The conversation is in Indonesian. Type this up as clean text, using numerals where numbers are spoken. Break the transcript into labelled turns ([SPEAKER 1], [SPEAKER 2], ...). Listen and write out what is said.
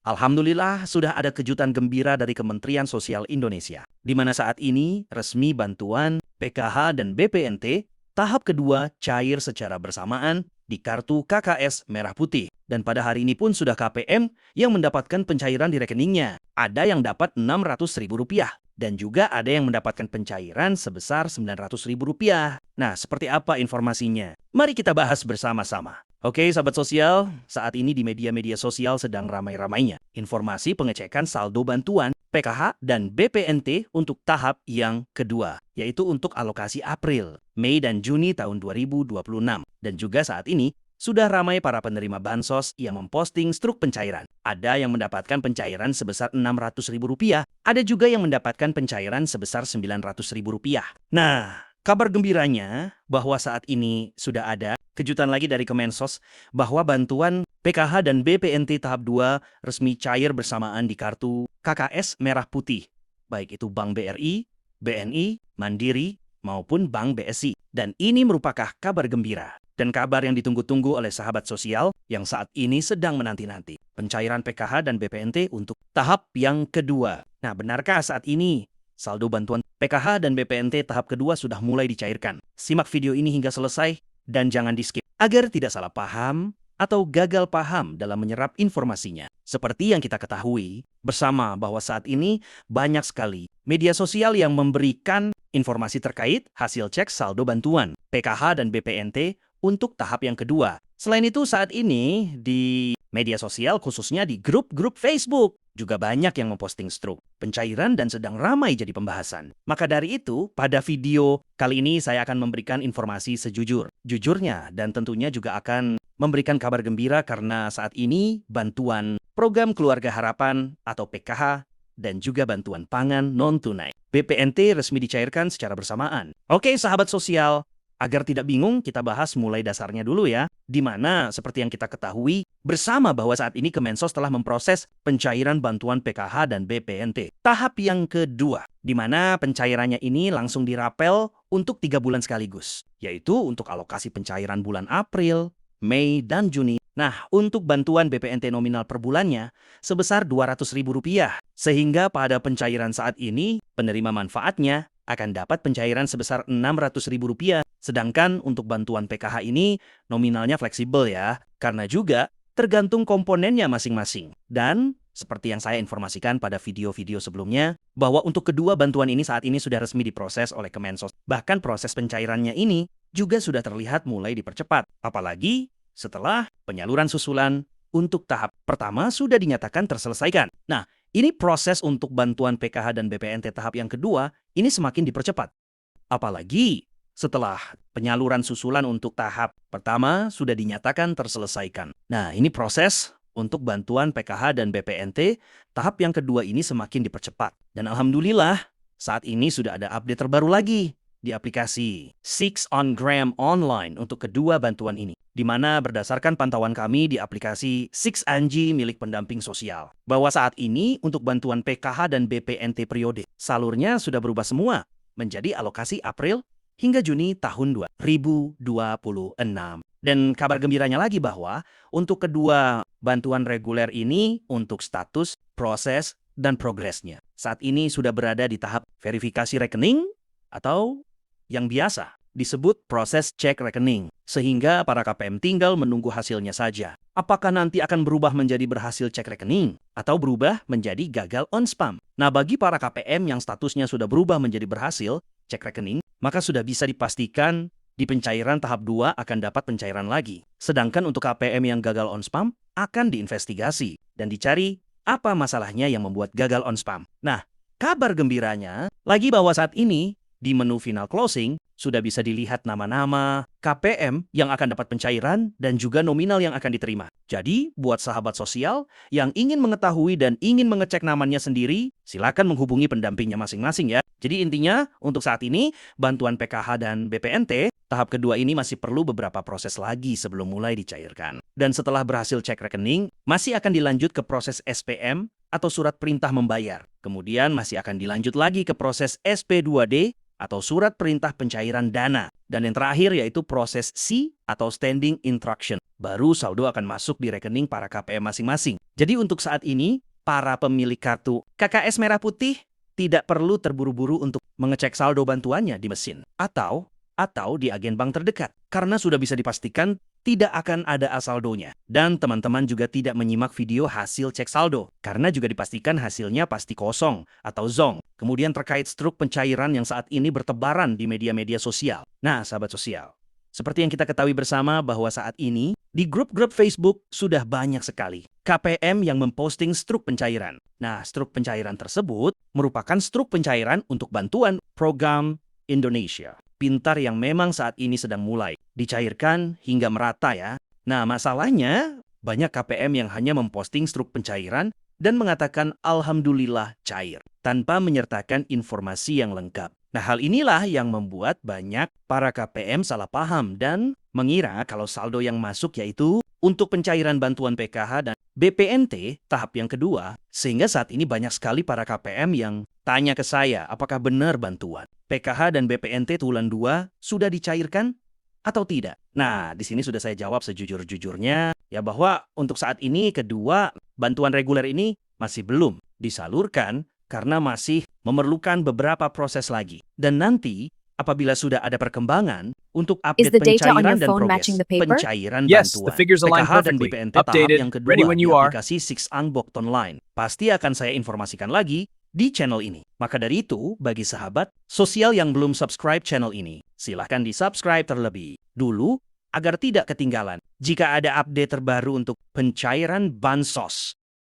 [SPEAKER 1] Alhamdulillah sudah ada kejutan gembira dari Kementerian Sosial Indonesia, di mana saat ini resmi bantuan PKH dan BPNT tahap kedua cair secara bersamaan di kartu KKS Merah Putih. Dan pada hari ini pun sudah KPM yang mendapatkan pencairan di rekeningnya. Ada yang dapat Rp600.000 dan juga ada yang mendapatkan pencairan sebesar Rp900.000. Nah, seperti apa informasinya? Mari kita bahas bersama-sama. Oke, sahabat sosial, saat ini di media-media sosial sedang ramai-ramainya informasi pengecekan saldo bantuan PKH dan BPNT untuk tahap yang kedua, yaitu untuk alokasi April, Mei, dan Juni tahun 2026. Dan juga saat ini, sudah ramai para penerima bansos yang memposting struk pencairan. Ada yang mendapatkan pencairan sebesar Rp600.000, ada juga yang mendapatkan pencairan sebesar Rp900.000. Nah, kabar gembiranya bahwa saat ini sudah ada kejutan lagi dari Kemensos bahwa bantuan PKH dan BPNT tahap 2 resmi cair bersamaan di kartu KKS Merah Putih, baik itu Bank BRI, BNI, Mandiri, maupun Bank BSI. Dan ini merupakan kabar gembira dan kabar yang ditunggu-tunggu oleh sahabat sosial yang saat ini sedang menanti-nanti pencairan PKH dan BPNT untuk tahap yang kedua. Nah, benarkah saat ini saldo bantuan PKH dan BPNT tahap kedua sudah mulai dicairkan? Simak video ini hingga selesai dan jangan di-skip agar tidak salah paham atau gagal paham dalam menyerap informasinya. Seperti yang kita ketahui bersama bahwa saat ini banyak sekali media sosial yang memberikan informasi terkait hasil cek saldo bantuan PKH dan BPNT untuk tahap yang kedua. Selain itu, saat ini di media sosial, khususnya di grup-grup Facebook, juga banyak yang memposting struk pencairan dan sedang ramai jadi pembahasan. Maka dari itu, pada video kali ini saya akan memberikan informasi sejujurnya dan tentunya juga akan memberikan kabar gembira karena saat ini bantuan program Keluarga Harapan atau PKH dan juga bantuan pangan non-tunai BPNT resmi dicairkan secara bersamaan. Oke, sahabat sosial, agar tidak bingung, kita bahas mulai dasarnya dulu ya, di mana seperti yang kita ketahui bersama bahwa saat ini Kemensos telah memproses pencairan bantuan PKH dan BPNT. Tahap yang kedua, di mana pencairannya ini langsung dirapel untuk 3 bulan sekaligus, yaitu untuk alokasi pencairan bulan April, Mei, dan Juni. Nah, untuk bantuan BPNT nominal per bulannya sebesar Rp200.000, sehingga pada pencairan saat ini penerima manfaatnya akan dapat pencairan sebesar Rp600.000. Sedangkan untuk bantuan PKH ini nominalnya fleksibel ya, karena juga tergantung komponennya masing-masing. Dan seperti yang saya informasikan pada video-video sebelumnya, bahwa untuk kedua bantuan ini saat ini sudah resmi diproses oleh Kemensos. Bahkan proses pencairannya ini juga sudah terlihat mulai dipercepat. Apalagi setelah penyaluran susulan untuk tahap pertama sudah dinyatakan terselesaikan. Nah, ini proses untuk bantuan PKH dan BPNT tahap yang kedua ini semakin dipercepat. Apalagi setelah penyaluran susulan untuk tahap pertama sudah dinyatakan terselesaikan. Nah, ini proses untuk bantuan PKH dan BPNT tahap yang kedua ini semakin dipercepat. Dan alhamdulillah saat ini sudah ada update terbaru lagi di aplikasi 6ongram online untuk kedua bantuan ini, di mana berdasarkan pantauan kami di aplikasi 6Anji milik pendamping sosial, bahwa saat ini untuk bantuan PKH dan BPNT periode salurnya sudah berubah semua menjadi alokasi April hingga Juni tahun 2026. Dan kabar gembiranya lagi bahwa untuk kedua bantuan reguler ini untuk status, proses, dan progresnya saat ini sudah berada di tahap verifikasi rekening atau yang biasa disebut proses cek rekening, sehingga para KPM tinggal menunggu hasilnya saja. Apakah nanti akan berubah menjadi berhasil cek rekening atau berubah menjadi gagal on spam? Nah, bagi para KPM yang statusnya sudah berubah menjadi berhasil cek rekening, maka sudah bisa dipastikan di pencairan tahap 2 akan dapat pencairan lagi. Sedangkan untuk KPM yang gagal on spam akan diinvestigasi dan dicari apa masalahnya yang membuat gagal on spam. Nah, kabar gembiranya lagi bahwa saat ini di menu final closing sudah bisa dilihat nama-nama KPM yang akan dapat pencairan dan juga nominal yang akan diterima. Jadi, buat sahabat sosial yang ingin mengetahui dan ingin mengecek namanya sendiri, silakan menghubungi pendampingnya masing-masing ya. Jadi intinya, untuk saat ini, bantuan PKH dan BPNT tahap kedua ini masih perlu beberapa proses lagi sebelum mulai dicairkan. Dan setelah berhasil cek rekening, masih akan dilanjut ke proses SPM atau surat perintah membayar. Kemudian masih akan dilanjut lagi ke proses SP2D atau surat perintah pencairan dana. Dan yang terakhir yaitu proses C atau Standing Instruction. baru saldo akan masuk di rekening para KPM masing-masing. Jadi untuk saat ini, para pemilik kartu KKS Merah Putih tidak perlu terburu-buru untuk mengecek saldo bantuannya di mesin atau di agen bank terdekat, karena sudah bisa dipastikan tidak akan ada saldonya. Dan teman-teman juga tidak menyimak video hasil cek saldo, karena juga dipastikan hasilnya pasti kosong atau zong. Kemudian terkait struk pencairan yang saat ini bertebaran di media-media sosial. Nah, sahabat sosial, seperti yang kita ketahui bersama bahwa saat ini, di grup-grup Facebook sudah banyak sekali KPM yang memposting struk pencairan. Nah, struk pencairan tersebut merupakan struk pencairan untuk bantuan program Indonesia Pintar yang memang saat ini sedang mulai dicairkan hingga merata ya. Nah, masalahnya banyak KPM yang hanya memposting struk pencairan dan mengatakan Alhamdulillah cair, tanpa menyertakan informasi yang lengkap. Nah, hal inilah yang membuat banyak para KPM salah paham dan mengira kalau saldo yang masuk yaitu untuk pencairan bantuan PKH dan BPNT tahap yang kedua, sehingga saat ini banyak sekali para KPM yang tanya ke saya apakah benar bantuan PKH dan BPNT Triwulan 2 sudah dicairkan atau tidak. Nah, di sini sudah saya jawab sejujur-jujurnya ya bahwa untuk saat ini kedua bantuan reguler ini masih belum disalurkan karena masih memerlukan beberapa proses lagi. Dan nanti apabila sudah ada perkembangan untuk update pencairan dan progres pencairan
[SPEAKER 2] Yes, the
[SPEAKER 1] bantuan
[SPEAKER 2] figures align
[SPEAKER 1] PKH dan
[SPEAKER 2] perfectly.
[SPEAKER 1] BPNT tahap
[SPEAKER 2] Updated,
[SPEAKER 1] yang kedua
[SPEAKER 2] ready when
[SPEAKER 1] di
[SPEAKER 2] you are.
[SPEAKER 1] aplikasi Six Unbox Online, pasti akan saya informasikan lagi di channel ini. Maka dari itu, bagi sahabat sosial yang belum subscribe channel ini, silahkan di-subscribe terlebih dulu agar tidak ketinggalan jika ada update terbaru untuk pencairan bansos